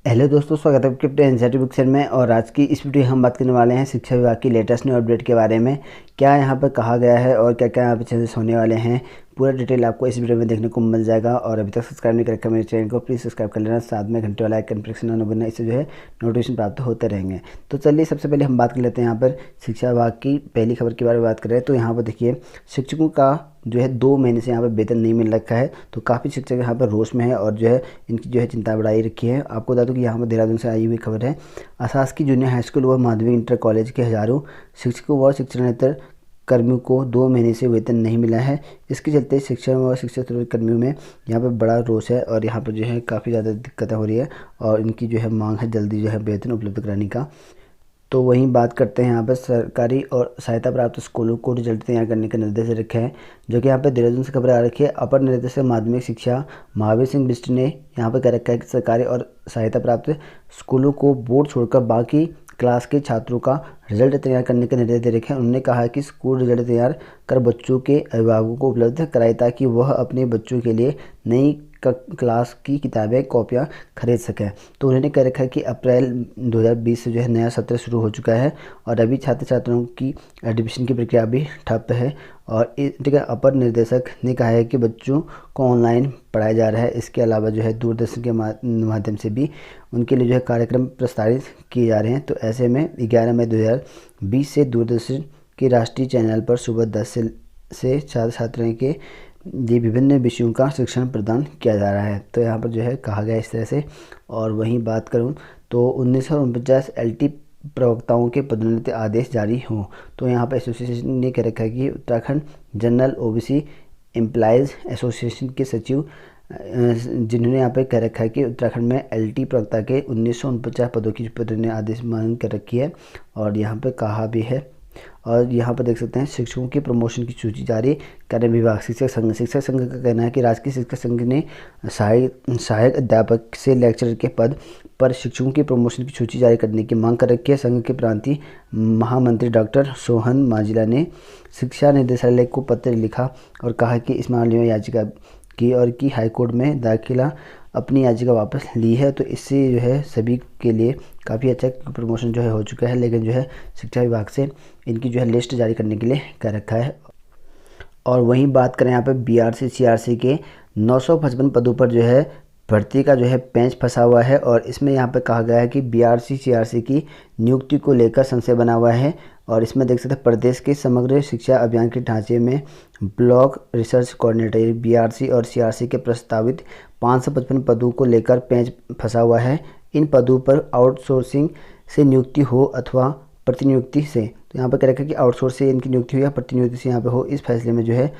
Hello दोस्तों, स्वागत है आपके अपने एनसीईआरटी बुक सेल में। और आज की इस वीडियो हम बात करने वाले हैं शिक्षा विभाग की लेटेस्ट न्यू अपडेट के बारे में। क्या यहाँ पर कहा गया है और क्या क्या यहाँ पे चेंजेस होने वाले हैं, पूरा डिटेल आपको इस वीडियो में देखने को मिल जाएगा। और अभी तक सब्सक्राइब नहीं कर रखा मेरे चैनल को, प्लीज़ सब्सक्राइब कर लेना, साथ में घंटे वाला आइकन प्रेस करना न भूलना, इससे जो है नोटिफिकेशन प्राप्त होते रहेंगे। तो चलिए सबसे पहले हम बात कर लेते हैं यहाँ पर शिक्षा विभाग की पहली खबर के बारे में बात कर रहे हैं। तो यहाँ पर देखिए, शिक्षकों का जो है 2 महीने से यहाँ पर वेतन नहीं मिल रखा है। तो काफ़ी शिक्षक यहाँ पर रोष में है और जो है इनकी जो है चिंता बढ़ाई रखी है। आपको बता दूँ कि यहाँ पर देहरादून से आई हुई खबर है। अशासकीय जूनियर हाई स्कूल व माध्यमिक इंटर कॉलेज के हज़ारों शिक्षकों व शिक्षणेतर कर्मियों को 2 महीने से वेतन नहीं मिला है। इसके चलते शिक्षण व शिक्षक कर्मियों में यहाँ पर बड़ा रोष है और यहाँ पर जो है काफ़ी ज़्यादा दिक्कतें हो रही है और इनकी जो है मांग है जल्दी जो है वेतन उपलब्ध कराने का। तो वहीं बात करते हैं, यहाँ पर सरकारी और सहायता प्राप्त स्कूलों को रिजल्ट तैयार करने के निर्देश रखे हैं, जो कि यहाँ पर देहरादून से खबर आ रखी है। अपर निदेशक माध्यमिक शिक्षा महावीर सिंह बिष्ट ने यहाँ पर कह रखा है कि सरकारी और सहायता प्राप्त स्कूलों को बोर्ड छोड़कर बाकी क्लास के छात्रों का रिजल्ट तैयार करने के निर्देश दे रखे हैं। उन्होंने कहा है कि स्कूल रिजल्ट तैयार कर बच्चों के अभिभावकों को उपलब्ध कराए ताकि वह अपने बच्चों के लिए नई क्लास की किताबें कॉपियाँ खरीद सकें। तो उन्होंने कह रखा है कि अप्रैल 2020 से जो है नया सत्र शुरू हो चुका है और अभी छात्र छात्राओं की एडमिशन की प्रक्रिया भी ठप है। और ठीक है, अपर निर्देशक ने कहा है कि बच्चों को ऑनलाइन पढ़ाया जा रहा है। इसके अलावा जो है दूरदर्शन के माध्यम से भी उनके लिए जो है कार्यक्रम प्रसारित किए जा रहे हैं। तो ऐसे में 11 मई 2020 से दूरदर्शन के राष्ट्रीय चैनल पर सुबह 10 से छात्र छात्राओं के ये विभिन्न विषयों का शिक्षण प्रदान किया जा रहा है। तो यहाँ पर जो है कहा गया इस तरह से। और वहीं बात करूँ तो 1949 LT प्रवक्ताओं के पदोन्नति आदेश जारी हों। तो यहाँ पर एसोसिएशन ने कह रखा है कि Uttarakhand general OBC employees association के सचिव जिन्होंने यहाँ पे कह रखा है कि उत्तराखंड में LT प्रवक्ता के 1949 पदों की पदोन्नति आदेश मांग कर रखी है। और यहाँ पे कहा भी है, और यहाँ पर देख सकते हैं शिक्षकों की प्रमोशन की सूची जारी करें विभाग। शिक्षक संघ का कहना है कि राजकीय शिक्षक संघ ने सहायक अध्यापक से लेक्चरर के पद पर शिक्षकों की प्रमोशन की सूची जारी करने की मांग कर रखी है। संघ के प्रांतीय महामंत्री डॉक्टर सोहन माजिला ने शिक्षा निदेशालय को पत्र लिखा और कहा कि इस मामले में याचिका की और की हाईकोर्ट में दाखिला अपनी याचिका वापस ली है। तो इससे जो है सभी के लिए काफ़ी अच्छा प्रमोशन जो है हो चुका है, लेकिन जो है शिक्षा विभाग से इनकी जो है लिस्ट जारी करने के लिए कह रखा है। और वहीं बात करें यहाँ पे BRC CRC के 955 पदों पर जो है भर्ती का जो है पेंच फंसा हुआ है। और इसमें यहाँ पे कहा गया है कि BRC CRC की नियुक्ति को लेकर संशय बना हुआ है। और इसमें देख सकते हैं प्रदेश के समग्र शिक्षा अभियान के ढांचे में ब्लॉक रिसर्च कोऑर्डिनेटर BRC और CRC के प्रस्तावित 555 पदों को लेकर पेंच फंसा हुआ है। इन पदों पर आउटसोर्सिंग से नियुक्ति हो अथवा प्रतिनियुक्ति से। तो यहाँ पर कह रखा है कि आउटसोर्स से इनकी नियुक्ति हो या प्रतिनियुक्ति से यहाँ पे हो। इस फैसले में जो है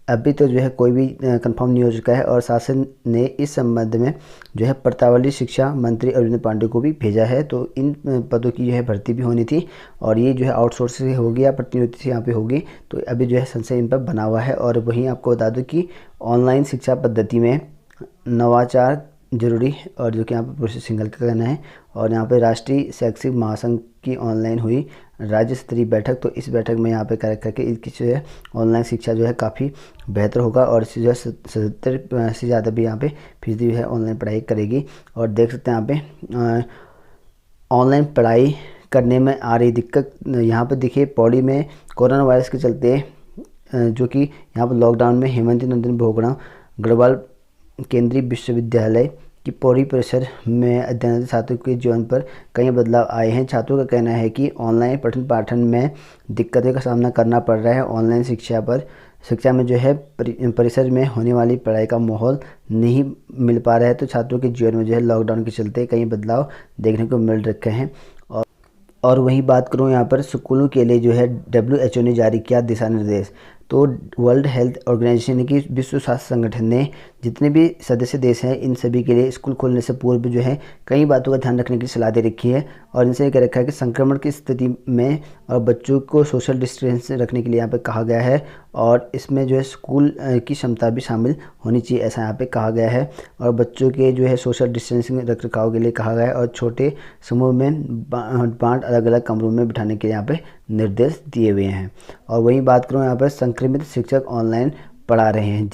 अभी तो जो है कोई भी कंफर्म नहीं हो चुका है। और शासन ने इस संबंध में जो है प्रतावली शिक्षा मंत्री अरविंद पांडे को भी भेजा है। तो इन पदों की जो है भर्ती भी होनी थी और ये जो है आउटसोर्स से होगी या प्रतिनियुक्ति से यहाँ पे होगी। तो अभी जो है संशय इन पर बना हुआ है। और वहीं आपको बता दूँ कि ऑनलाइन शिक्षा पद्धति में नवाचार जरूरी और जो कि यहाँ पर प्रोफेसर सिंघल का कहना है। और यहाँ पे राष्ट्रीय शैक्षिक महासंघ की ऑनलाइन हुई राज्य स्तरीय बैठक। तो इस बैठक में यहाँ पे कह रखा है कि इसकी जो है ऑनलाइन शिक्षा जो है काफ़ी बेहतर होगा और इससे जो है 70 से ज़्यादा भी यहाँ पे फीसदी जो है ऑनलाइन पढ़ाई करेगी। और देख सकते हैं यहाँ पे ऑनलाइन पढ़ाई करने में आ रही दिक्कत। यहाँ पर देखिए पौड़ी में कोरोना वायरस के चलते जो कि यहाँ पर लॉकडाउन में हेमंत नंदन बोगड़ा गढ़वाल केंद्रीय विश्वविद्यालय की पौड़ी परिसर में अध्ययनरत छात्रों के जीवन पर कई बदलाव आए हैं। छात्रों का कहना है कि ऑनलाइन पठन पाठन में दिक्कतों का सामना करना पड़ रहा है। ऑनलाइन शिक्षा में जो है परिसर में होने वाली पढ़ाई का माहौल नहीं मिल पा रहा है। तो छात्रों के जीवन में जो है लॉकडाउन के चलते कई बदलाव देखने को मिल रखे हैं। और वहीं बात करूँ यहाँ पर स्कूलों के लिए जो है WHO ने जारी किया दिशा निर्देश। तो वर्ल्ड हेल्थ ऑर्गेनाइजेशन यानी कि विश्व स्वास्थ्य संगठन ने जितने भी सदस्य देश हैं इन सभी के लिए स्कूल खोलने से पूर्व जो है कई बातों का ध्यान रखने की सलाह दे रखी है। और इनसे ये कह रखा है कि संक्रमण की स्थिति में और बच्चों को सोशल डिस्टेंस रखने के लिए यहाँ पे कहा गया है। और इसमें जो है स्कूल की क्षमता भी शामिल होनी चाहिए, ऐसा यहाँ पे कहा गया है। और बच्चों के जो है सोशल डिस्टेंसिंग रख रखाव के लिए कहा गया है और छोटे समूह में बांट अलग अलग कमरों में बिठाने के यहाँ पे निर्देश दिए हुए हैं। और वहीं बात करूँ यहाँ पर संक्रमित शिक्षक ऑनलाइन पढ़ा रहे हैं।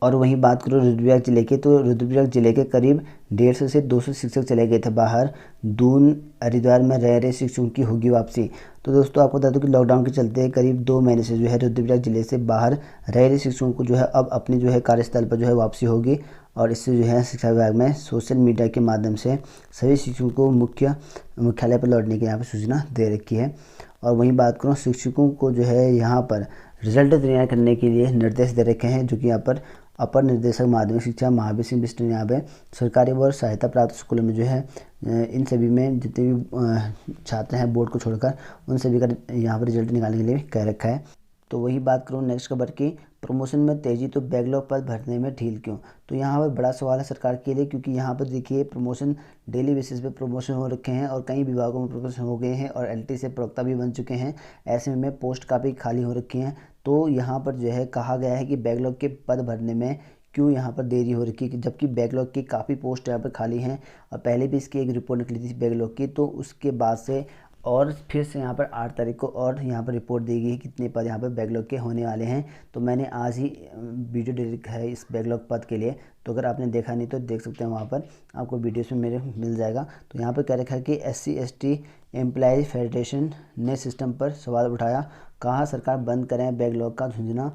और वहीं बात करो रुद्रप्रयाग जिले की, तो रुद्रप्रयाग जिले के करीब 150 से 200 शिक्षक चले गए थे बाहर। दून हरिद्वार में रह रहे शिक्षकों की होगी वापसी। तो दोस्तों आपको बता दूं कि लॉकडाउन के चलते करीब 2 महीने से जो है रुद्रप्रयाग जिले से बाहर रह रहे शिक्षकों को जो है अब अपनी जो है कार्यस्थल पर जो है वापसी होगी। और इससे जो है शिक्षा विभाग में सोशल मीडिया के माध्यम से सभी शिक्षकों को मुख्यालय पर लौटने की यहाँ पर सूचना दे रखी है। और वहीं बात करूँ शिक्षकों को जो है यहाँ पर रिजल्ट तैयार करने के लिए निर्देश दे रखे हैं, जो कि यहाँ पर अपर निदेशक माध्यमिक शिक्षा महावीर सिंह बिष्ट ने यहाँ पे सरकारी व सहायता प्राप्त स्कूलों में जो है इन सभी में जितने भी छात्र हैं बोर्ड को छोड़कर उन सभी का यहाँ पर रिजल्ट निकालने के लिए कह रखा है। तो वही बात करूँ नेक्स्ट खबर की, प्रमोशन में तेजी तो बैकलॉग पद भरने में ढील क्यों। तो यहाँ पर बड़ा सवाल है सरकार के लिए, क्योंकि यहाँ पर देखिए प्रमोशन डेली बेसिस पे प्रमोशन हो रखे हैं और कई विभागों में प्रमोशन हो गए हैं और एलटी से प्रवक्ता भी बन चुके हैं। ऐसे में पोस्ट काफ़ी खाली हो रखी हैं। तो यहाँ पर जो है कहा गया है कि बैकलॉग के पद भरने में क्यों यहाँ पर देरी हो रखी है, जबकि बैकलॉग की काफ़ी पोस्ट यहाँ पर खाली हैं और पहले भी इसकी एक रिपोर्ट निकली थी बैकलॉग की। तो उसके बाद से और फिर से यहाँ पर 8 तारीख को और यहाँ पर रिपोर्ट दी गई कितने पद यहाँ पर बैकलॉग के होने वाले हैं। तो मैंने आज ही वीडियो डाला है इस बैकलॉग पद के लिए, तो अगर आपने देखा नहीं तो देख सकते हैं, वहाँ पर आपको वीडियोस में मेरे मिल जाएगा। तो यहाँ पर कह रखा है कि SC/ST एम्प्लॉयज़ फेडरेशन ने सिस्टम पर सवाल उठाया, कहा सरकार बंद करें बैकलॉग का झुंझुना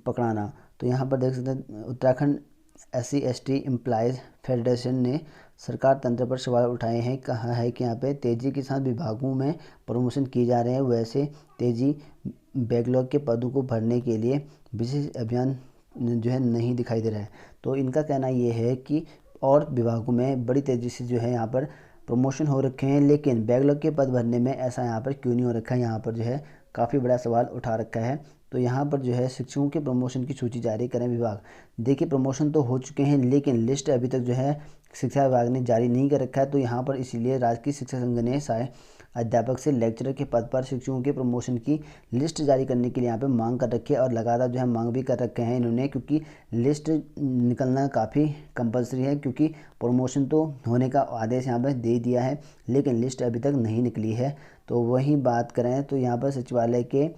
पकड़ाना। तो यहाँ पर देख सकते हैं उत्तराखंड SC/ST एम्प्लॉयज़ फेडरेशन ने सरकार तंत्र पर सवाल उठाए हैं। कहा है कि यहाँ पे तेज़ी के साथ विभागों में प्रमोशन किए जा रहे हैं, वैसे तेज़ी बैकलॉग के पदों को भरने के लिए विशेष अभियान जो है नहीं दिखाई दे रहा है। तो इनका कहना ये है कि और विभागों में बड़ी तेज़ी से जो है यहाँ पर प्रमोशन हो रखे हैं, लेकिन बैकलॉग के पद भरने में ऐसा यहाँ पर क्यों नहीं हो रखा है, यहाँ पर जो है काफ़ी बड़ा सवाल उठा रखा है। तो यहाँ पर जो है शिक्षकों के प्रमोशन की सूची जारी करें विभाग। देखिए प्रमोशन तो हो चुके हैं, लेकिन लिस्ट अभी तक जो है शिक्षा विभाग ने जारी नहीं कर रखा है। तो यहाँ पर इसीलिए राजकीय शिक्षा संघ ने अध्यापक से लेक्चरर के पद पर शिक्षकों के प्रमोशन की लिस्ट जारी करने के लिए यहाँ पे मांग कर रखी है और लगातार जो है मांग भी कर रखे हैं इन्होंने, क्योंकि लिस्ट निकलना काफ़ी कंपलसरी है, क्योंकि प्रमोशन तो होने का आदेश यहाँ पर दे दिया है लेकिन लिस्ट अभी तक नहीं निकली है। तो वही बात करें तो यहाँ पर सचिवालय के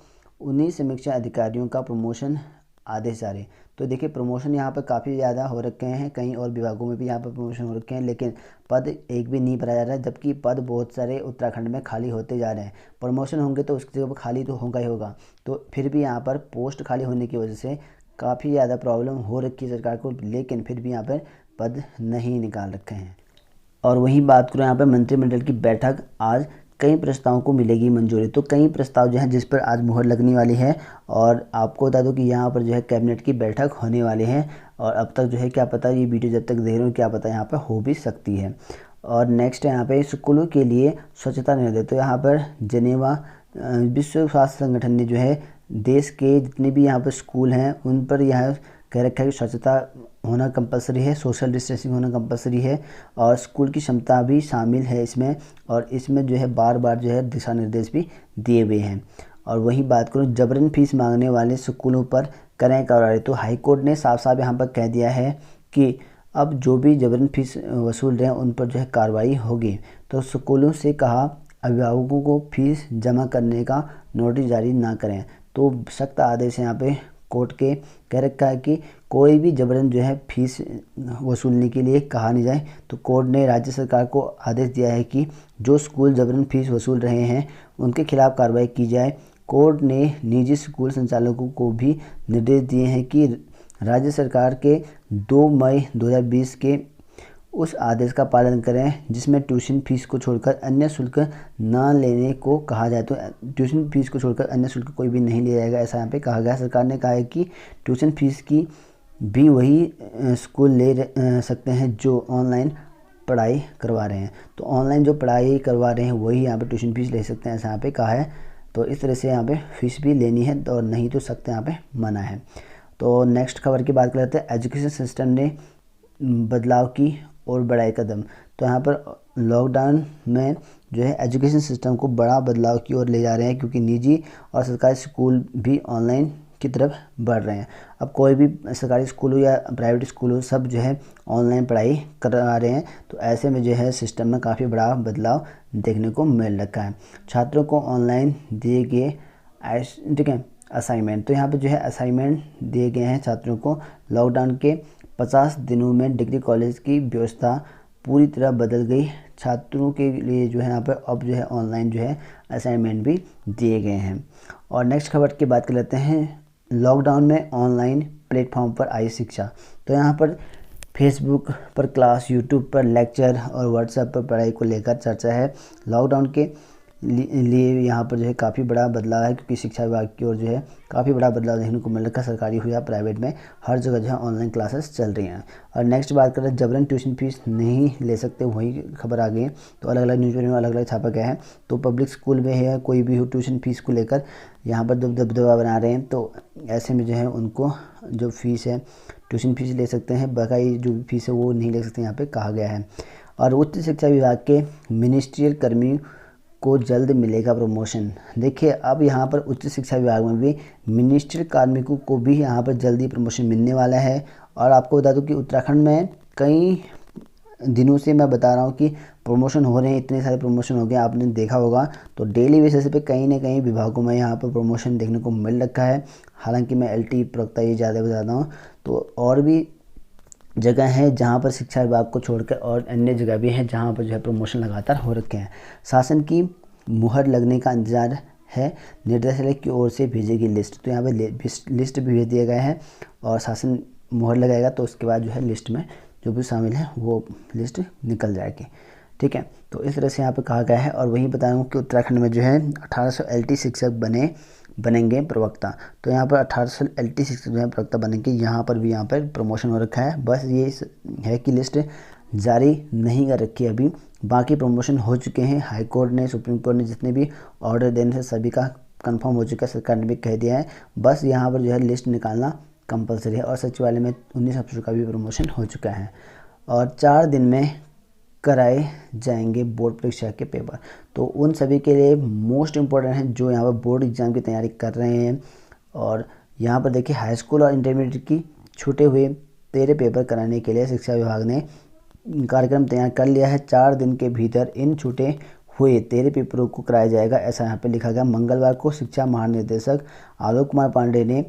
19 समीक्षा अधिकारियों का प्रमोशन आदेश जारी। तो देखिए प्रमोशन यहाँ पर काफ़ी ज़्यादा हो रखे हैं, कहीं और विभागों में भी यहाँ पर प्रमोशन हो रखे हैं, लेकिन पद एक भी नहीं भरा जा रहा है, जबकि पद बहुत सारे उत्तराखंड में खाली होते जा रहे हैं। प्रमोशन होंगे तो उसकी जगह पर खाली तो होगा ही होगा। तो फिर भी यहाँ पर पोस्ट खाली होने की वजह से काफ़ी ज़्यादा प्रॉब्लम हो रखी है सरकार को, लेकिन फिर भी यहाँ पर पद नहीं निकाल रखे हैं। और वहीं बात करें यहाँ पर मंत्रिमंडल की बैठक, आज कई प्रस्तावों को मिलेगी मंजूरी। तो कई प्रस्ताव जो हैं जिस पर आज मुहर लगने वाली है और आपको बता दूं कि यहाँ पर जो है कैबिनेट की बैठक होने वाली है और अब तक जो है क्या पता ये वीडियो जब तक देख रहे हो क्या पता यहाँ पर हो भी सकती है। और नेक्स्ट है यहाँ पे स्कूलों के लिए स्वच्छता निर्देश। तो यहाँ पर जेनेवा विश्व स्वास्थ्य संगठन ने जो है देश के जितने भी यहाँ पर स्कूल हैं उन पर यह कह रखा है कि स्वच्छता होना कंपलसरी है, सोशल डिस्टेंसिंग होना कंपलसरी है और स्कूल की क्षमता भी शामिल है इसमें। और इसमें जो है बार बार जो है दिशा निर्देश भी दिए हुए हैं। और वही बात करूँ जबरन फीस मांगने वाले स्कूलों पर करें कार्रवाई। तो हाईकोर्ट ने साफ साफ यहाँ पर कह दिया है कि अब जो भी जबरन फीस वसूल रहे हैं उन पर जो है कार्रवाई होगी। तो स्कूलों से कहा अभिभावकों को फीस जमा करने का नोटिस जारी ना करें। तो सख्त आदेश यहाँ पे कोर्ट के कह रखा है कि कोई भी जबरन जो है फीस वसूलने के लिए कहा नहीं जाए। तो कोर्ट ने राज्य सरकार को आदेश दिया है कि जो स्कूल जबरन फीस वसूल रहे हैं उनके खिलाफ कार्रवाई की जाए। कोर्ट ने निजी स्कूल संचालकों को भी निर्देश दिए हैं कि राज्य सरकार के 2 मई 2020 के उस आदेश का पालन करें जिसमें ट्यूशन फीस को छोड़कर अन्य शुल्क ना लेने को कहा जाए। तो ट्यूशन फीस को छोड़कर अन्य शुल्क कोई भी नहीं लिया जाएगा, ऐसा यहाँ पे कहा गया। सरकार ने कहा है कि ट्यूशन फीस की भी वही स्कूल ले सकते हैं जो ऑनलाइन पढ़ाई करवा रहे हैं। तो ऑनलाइन जो पढ़ाई करवा रहे हैं वही यहाँ पर ट्यूशन फीस ले सकते हैं, ऐसा यहाँ पे कहा है। तो इस तरह से यहाँ पे फीस भी लेनी है और नहीं तो सख्त यहाँ पे मना है। तो नेक्स्ट खबर की बात कर लेते हैं। एजुकेशन सिस्टम ने बदलाव की और बढ़ाए कदम। तो यहाँ पर लॉकडाउन में जो है एजुकेशन सिस्टम को बड़ा बदलाव की ओर ले जा रहे हैं, क्योंकि निजी और सरकारी स्कूल भी ऑनलाइन की तरफ बढ़ रहे हैं। अब कोई भी सरकारी स्कूल हो या प्राइवेट स्कूल हो सब जो है ऑनलाइन पढ़ाई करा रहे हैं। तो ऐसे में जो है सिस्टम में काफ़ी बड़ा बदलाव देखने को मिल रखा है। छात्रों को ऑनलाइन दिए गए ठीक है असाइनमेंट। तो यहाँ पर जो है असाइनमेंट दिए गए हैं छात्रों को। लॉकडाउन के 50 दिनों में डिग्री कॉलेज की व्यवस्था पूरी तरह बदल गई। छात्रों के लिए जो है यहाँ पर अब जो है ऑनलाइन जो है असाइनमेंट भी दिए गए हैं। और नेक्स्ट खबर की बात कर लेते हैं। लॉकडाउन में ऑनलाइन प्लेटफॉर्म पर आई शिक्षा। तो यहाँ पर फेसबुक पर क्लास, यूट्यूब पर लेक्चर और व्हाट्सएप पर पढ़ाई को लेकर चर्चा है। लॉकडाउन के लिए यहाँ पर जो है काफ़ी बड़ा बदलाव है, क्योंकि शिक्षा विभाग की ओर जो है काफ़ी बड़ा बदलाव देखने को मिल रहा है। सरकारी हो या प्राइवेट में हर जगह जो है ऑनलाइन क्लासेस चल रही हैं। और नेक्स्ट बात करें, जबरन ट्यूशन फीस नहीं ले सकते, वही खबर आ गई है। तो अलग अलग न्यूज़पेपर में अलग अलग छापा गया है। तो पब्लिक स्कूल में है कोई भी हो, ट्यूशन फीस को लेकर यहाँ पर दबदबा बना रहे हैं। तो ऐसे में जो है उनको जो फीस है, ट्यूशन फीस ले सकते हैं, बाकी जो भी फीस है वो नहीं ले सकते, यहाँ पे कहा गया है। और उच्च शिक्षा विभाग के मिनिस्ट्रियल कर्मियों को जल्द मिलेगा प्रमोशन। देखिए अब यहाँ पर उच्च शिक्षा विभाग में भी मिनिस्ट्रियल कार्मिकों को भी यहाँ पर जल्दी प्रमोशन मिलने वाला है। और आपको बता दूं कि उत्तराखंड में कई दिनों से मैं बता रहा हूँ कि प्रमोशन हो रहे हैं, इतने सारे प्रमोशन हो गए, आपने देखा होगा। तो डेली बेसिस पे कहीं ना कहीं विभागों में यहाँ पर प्रमोशन देखने को मिल रखा है। हालांकि मैं एलटी प्रवक्ता ये ज़्यादा बताता हूँ, तो और भी जगह हैं जहाँ पर शिक्षा विभाग को छोड़कर और अन्य जगह भी हैं जहाँ पर जो है प्रमोशन लगातार हो रखे हैं। शासन की मुहर लगने का इंतजार है, निर्देशालय की ओर से भेजेगी लिस्ट। तो यहाँ पर लिस्ट भी भेज दिया गया है और शासन मुहर लगाएगा, तो उसके बाद जो है लिस्ट में जो भी शामिल है वो लिस्ट निकल जाएगी। ठीक है, तो इस तरह से यहाँ पे कहा गया है। और वहीं बता दूँ कि उत्तराखंड में जो है 1800 एलटी शिक्षक बनेंगे प्रवक्ता। तो यहाँ पर 1800 एलटी शिक्षक जो है प्रवक्ता बनेंगे। यहाँ पर भी यहाँ पर प्रमोशन हो रखा है, बस ये है कि लिस्ट जारी नहीं कर रखी है अभी, बाकी प्रमोशन हो चुके हैं। हाई कोर्ट ने, सुप्रीम कोर्ट ने जितने भी ऑर्डर देने से सभी का कंफर्म हो चुका है, सरकार ने भी कह दिया है। बस यहाँ पर जो है लिस्ट निकालना कंपलसरी है। और सचिवालय में 19 अफसरों का भी प्रमोशन हो चुका है। और 4 दिन में कराए जाएंगे बोर्ड परीक्षा के पेपर। तो उन सभी के लिए मोस्ट इम्पोर्टेंट है जो यहाँ पर बोर्ड एग्जाम की तैयारी कर रहे हैं। और यहाँ पर देखिए हाई स्कूल और इंटरमीडिएट की छूटे हुए 13 पेपर कराने के लिए शिक्षा विभाग ने कार्यक्रम तैयार कर लिया है। 4 दिन के भीतर इन छूटे हुए 13 पेपरों को कराया जाएगा, ऐसा यहाँ पे लिखा गया। मंगलवार को शिक्षा महानिदेशक आलोक कुमार पांडे ने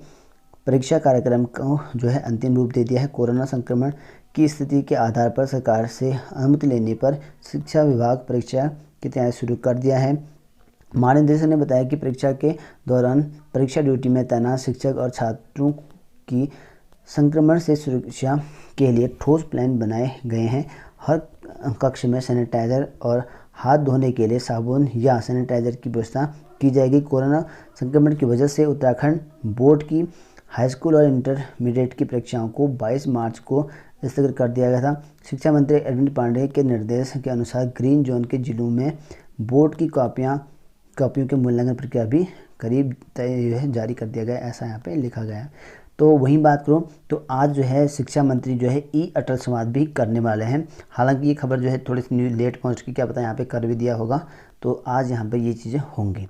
परीक्षा कार्यक्रम को जो है अंतिम रूप दे दिया है। कोरोना संक्रमण की स्थिति के आधार पर सरकार से अनुमति लेने पर शिक्षा विभाग परीक्षा की तैयारी शुरू कर दिया है। महानिदेशक ने बताया कि परीक्षा के दौरान परीक्षा ड्यूटी में तैनात शिक्षक और छात्रों की संक्रमण से सुरक्षा के लिए ठोस प्लान बनाए गए हैं। हर कक्ष में सैनिटाइजर और हाथ धोने के लिए साबुन या सैनिटाइजर की व्यवस्था की जाएगी। कोरोना संक्रमण की वजह से उत्तराखंड बोर्ड की हाई स्कूल और इंटरमीडिएट की परीक्षाओं को 22 मार्च को स्थगित कर दिया गया था। शिक्षा मंत्री अरविंद पांडेय के निर्देश के अनुसार ग्रीन जोन के जिलों में बोर्ड की कॉपियों के मूल्यांकन प्रक्रिया भी करीब जारी कर दिया गया, ऐसा यहाँ पे लिखा गया है। तो वहीं बात करूँ तो आज जो है शिक्षा मंत्री जो है ई अटल संवाद भी करने वाले हैं। हालांकि ये खबर जो है थोड़ी सी लेट पहुँच की, क्या पता यहाँ पे कर भी दिया होगा। तो आज यहाँ पे ये चीज़ें होंगी।